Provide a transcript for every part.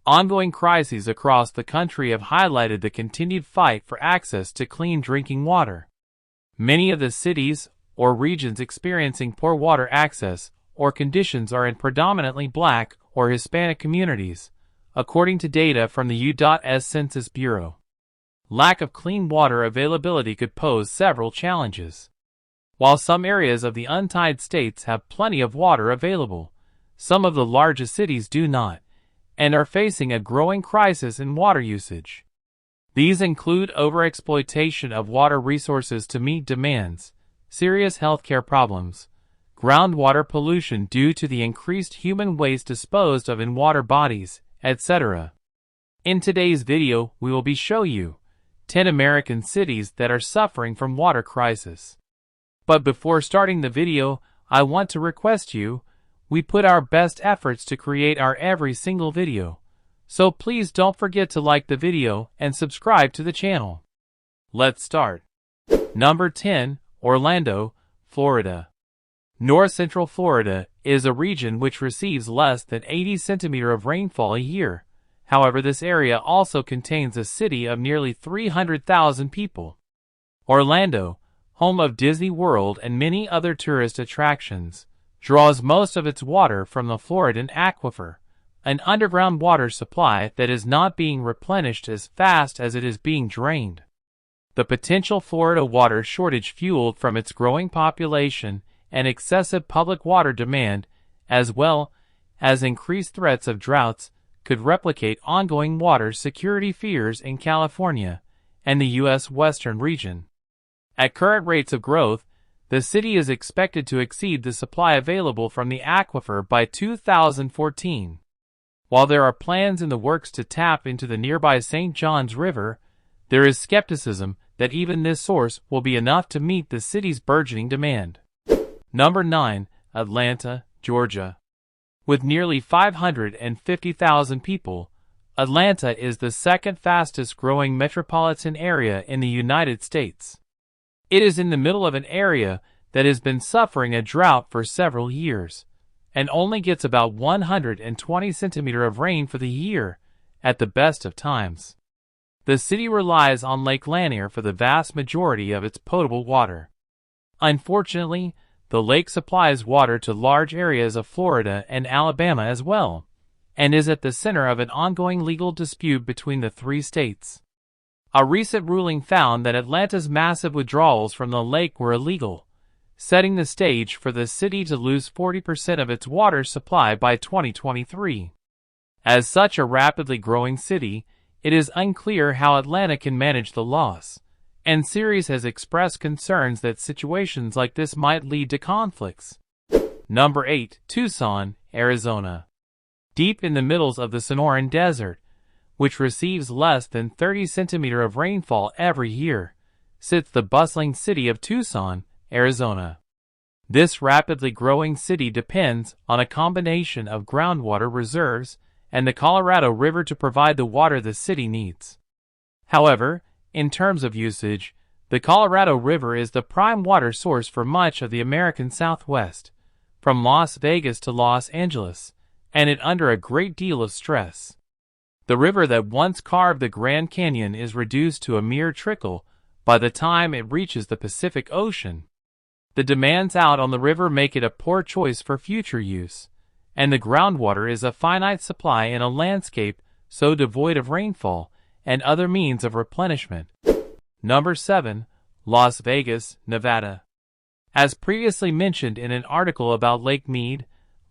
Ongoing crises across the country have highlighted the continued fight for access to clean drinking water. Many of the cities or regions experiencing poor water access or conditions are in predominantly Black or Hispanic communities, according to data from the U.S. Census Bureau. Lack of clean water availability could pose several challenges. While some areas of the untied states have plenty of water available, some of the largest cities do not, and are facing a growing crisis in water usage. These include overexploitation of water resources to meet demands, serious healthcare problems, groundwater pollution due to the increased human waste disposed of in water bodies, etc. In today's video, we will show you 10 American cities that are suffering from water crisis. But before starting the video, I want to request we put our best efforts to create our every single video. So please don't forget to like the video and subscribe to the channel. Let's start. Number 10, Orlando, Florida. North Central Florida is a region which receives less than 80 centimeters of rainfall a year. However, this area also contains a city of nearly 300,000 people. Orlando, home of Disney World and many other tourist attractions, draws most of its water from the Floridan Aquifer, an underground water supply that is not being replenished as fast as it is being drained. The potential Florida water shortage fueled from its growing population and excessive public water demand, as well as increased threats of droughts, could replicate ongoing water security fears in California and the U.S. Western region. At current rates of growth, the city is expected to exceed the supply available from the aquifer by 2014. While there are plans in the works to tap into the nearby St. Johns River, there is skepticism that even this source will be enough to meet the city's burgeoning demand. Number 9, Atlanta, Georgia. With nearly 550,000 people, Atlanta is the second fastest growing metropolitan area in the United States. It is in the middle of an area that has been suffering a drought for several years, and only gets about 120 centimeters of rain for the year, at the best of times. The city relies on Lake Lanier for the vast majority of its potable water. Unfortunately, the lake supplies water to large areas of Florida and Alabama as well, and is at the center of an ongoing legal dispute between the three states. A recent ruling found that Atlanta's massive withdrawals from the lake were illegal, setting the stage for the city to lose 40% of its water supply by 2023. As such a rapidly growing city, it is unclear how Atlanta can manage the loss, and Ceres has expressed concerns that situations like this might lead to conflicts. Number 8, Tucson, Arizona. Deep in the middle of the Sonoran Desert, which receives less than 30 centimeters of rainfall every year, sits the bustling city of Tucson, Arizona. This rapidly growing city depends on a combination of groundwater reserves and the Colorado River to provide the water the city needs. However, in terms of usage, the Colorado River is the prime water source for much of the American Southwest, from Las Vegas to Los Angeles, and it under a great deal of stress. The river that once carved the Grand Canyon is reduced to a mere trickle by the time it reaches the Pacific Ocean. The demands out on the river make it a poor choice for future use, and the groundwater is a finite supply in a landscape so devoid of rainfall and other means of replenishment. Number 7, Las Vegas, Nevada. As previously mentioned in an article about Lake Mead,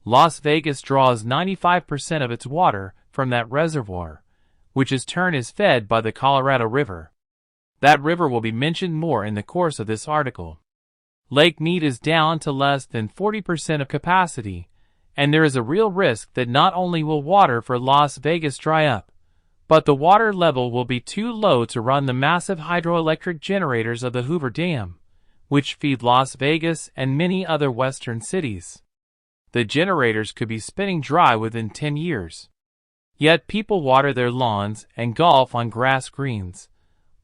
Las Vegas draws 95% of its water from that reservoir, which in turn is fed by the Colorado River. That river will be mentioned more in the course of this article. Lake Mead is down to less than 40% of capacity, and there is a real risk that not only will water for Las Vegas dry up, but the water level will be too low to run the massive hydroelectric generators of the Hoover Dam, which feed Las Vegas and many other western cities. The generators could be spinning dry within 10 years. Yet people water their lawns and golf on grass greens,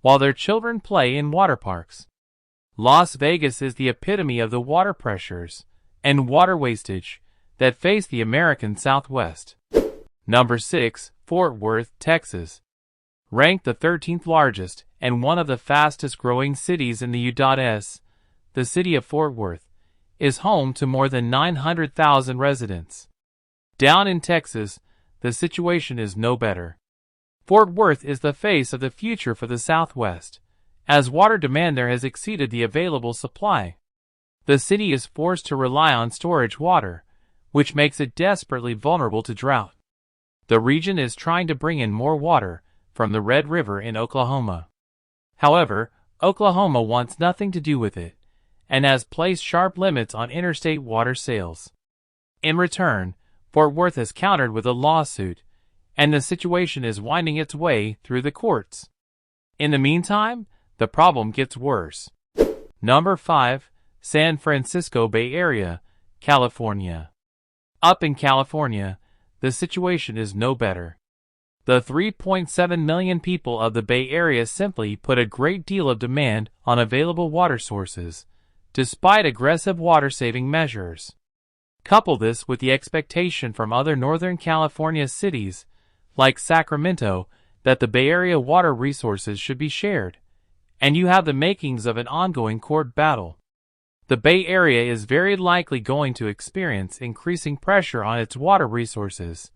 while their children play in water parks. Las Vegas is the epitome of the water pressures and water wastage that face the American Southwest. Number 6, Fort Worth, Texas. Ranked the 13th largest and one of the fastest growing cities in the U.S., the city of Fort Worth is home to more than 900,000 residents. Down in Texas, the situation is no better. Fort Worth is the face of the future for the Southwest, as water demand there has exceeded the available supply. The city is forced to rely on storage water, which makes it desperately vulnerable to drought. The region is trying to bring in more water from the Red River in Oklahoma. However, Oklahoma wants nothing to do with it, and has placed sharp limits on interstate water sales. In return, Fort Worth has countered with a lawsuit, and the situation is winding its way through the courts. In the meantime, the problem gets worse. Number 5. San Francisco Bay Area, California. Up in California, the situation is no better. The 3.7 million people of the Bay Area simply put a great deal of demand on available water sources, despite aggressive water-saving measures. Couple this with the expectation from other Northern California cities, like Sacramento, that the Bay Area water resources should be shared, and you have the makings of an ongoing court battle. The Bay Area is very likely going to experience increasing pressure on its water resources,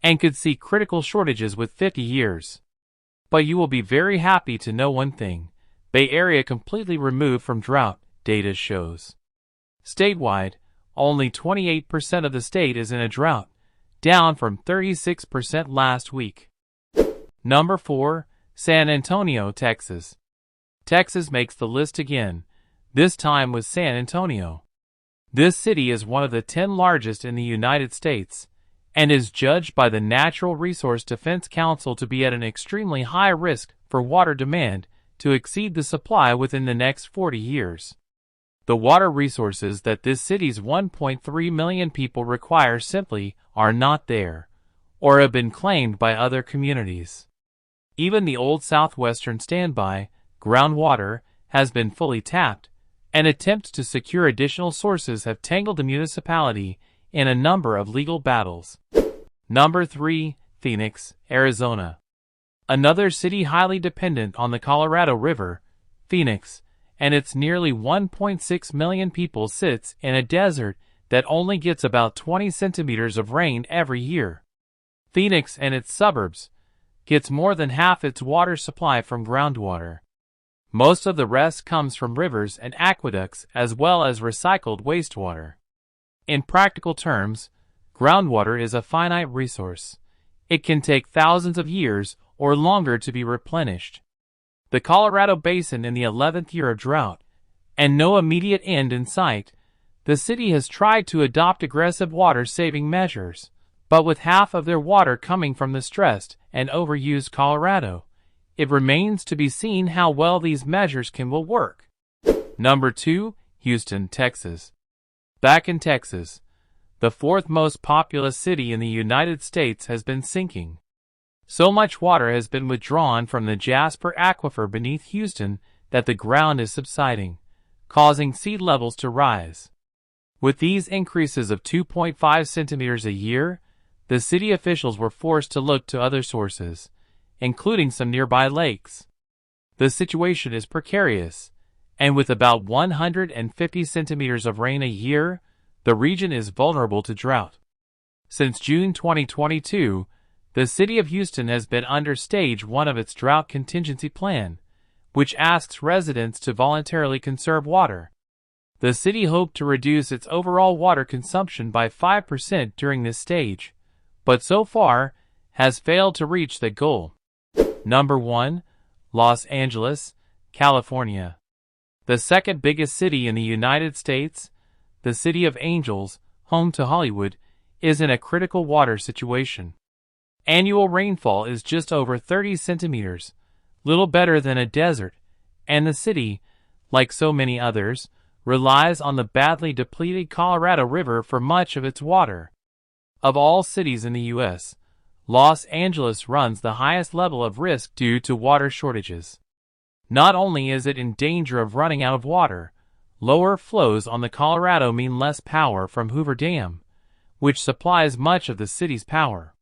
and could see critical shortages with 50 years. But you will be very happy to know one thing: Bay Area completely removed from drought, data shows. Statewide, only 28% of the state is in a drought, down from 36% last week. Number 4. San Antonio, Texas. Texas makes the list again, this time with San Antonio. This city is one of the 10 largest in the United States, and is judged by the Natural Resource Defense Council to be at an extremely high risk for water demand to exceed the supply within the next 40 years. The water resources that this city's 1.3 million people require simply are not there, or have been claimed by other communities. Even the old Southwestern standby, groundwater, has been fully tapped, and attempts to secure additional sources have tangled the municipality in a number of legal battles. Number 3. Phoenix, Arizona. Another city highly dependent on the Colorado River, Phoenix, and its nearly 1.6 million people sits in a desert that only gets about 20 centimeters of rain every year. Phoenix and its suburbs gets more than half its water supply from groundwater. Most of the rest comes from rivers and aqueducts as well as recycled wastewater. In practical terms, groundwater is a finite resource. It can take thousands of years or longer to be replenished. The Colorado Basin in the 11th year of drought, and no immediate end in sight, the city has tried to adopt aggressive water-saving measures, but with half of their water coming from the stressed and overused Colorado, it remains to be seen how well these measures will work. Number 2. Houston, Texas. Back in Texas, the 4th most populous city in the United States has been sinking. So much water has been withdrawn from the Jasper Aquifer beneath Houston that the ground is subsiding, causing sea levels to rise. With these increases of 2.5 centimeters a year, the city officials were forced to look to other sources, including some nearby lakes. The situation is precarious, and with about 150 centimeters of rain a year, the region is vulnerable to drought. Since June 2022, the city of Houston has been under stage 1 of its drought contingency plan, which asks residents to voluntarily conserve water. The city hoped to reduce its overall water consumption by 5% during this stage, but so far has failed to reach the goal. Number 1. Los Angeles, California. The second biggest city in the United States, the City of Angels, home to Hollywood, is in a critical water situation. Annual rainfall is just over 30 centimeters, little better than a desert, and the city, like so many others, relies on the badly depleted Colorado River for much of its water. Of all cities in the U.S., Los Angeles runs the highest level of risk due to water shortages. Not only is it in danger of running out of water, lower flows on the Colorado mean less power from Hoover Dam, which supplies much of the city's power.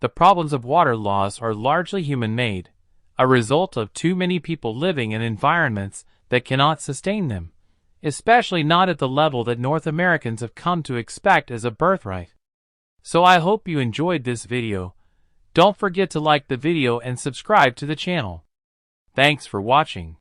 The problems of water loss are largely human-made, a result of too many people living in environments that cannot sustain them, especially not at the level that North Americans have come to expect as a birthright. So I hope you enjoyed this video. Don't forget to like the video and subscribe to the channel. Thanks for watching.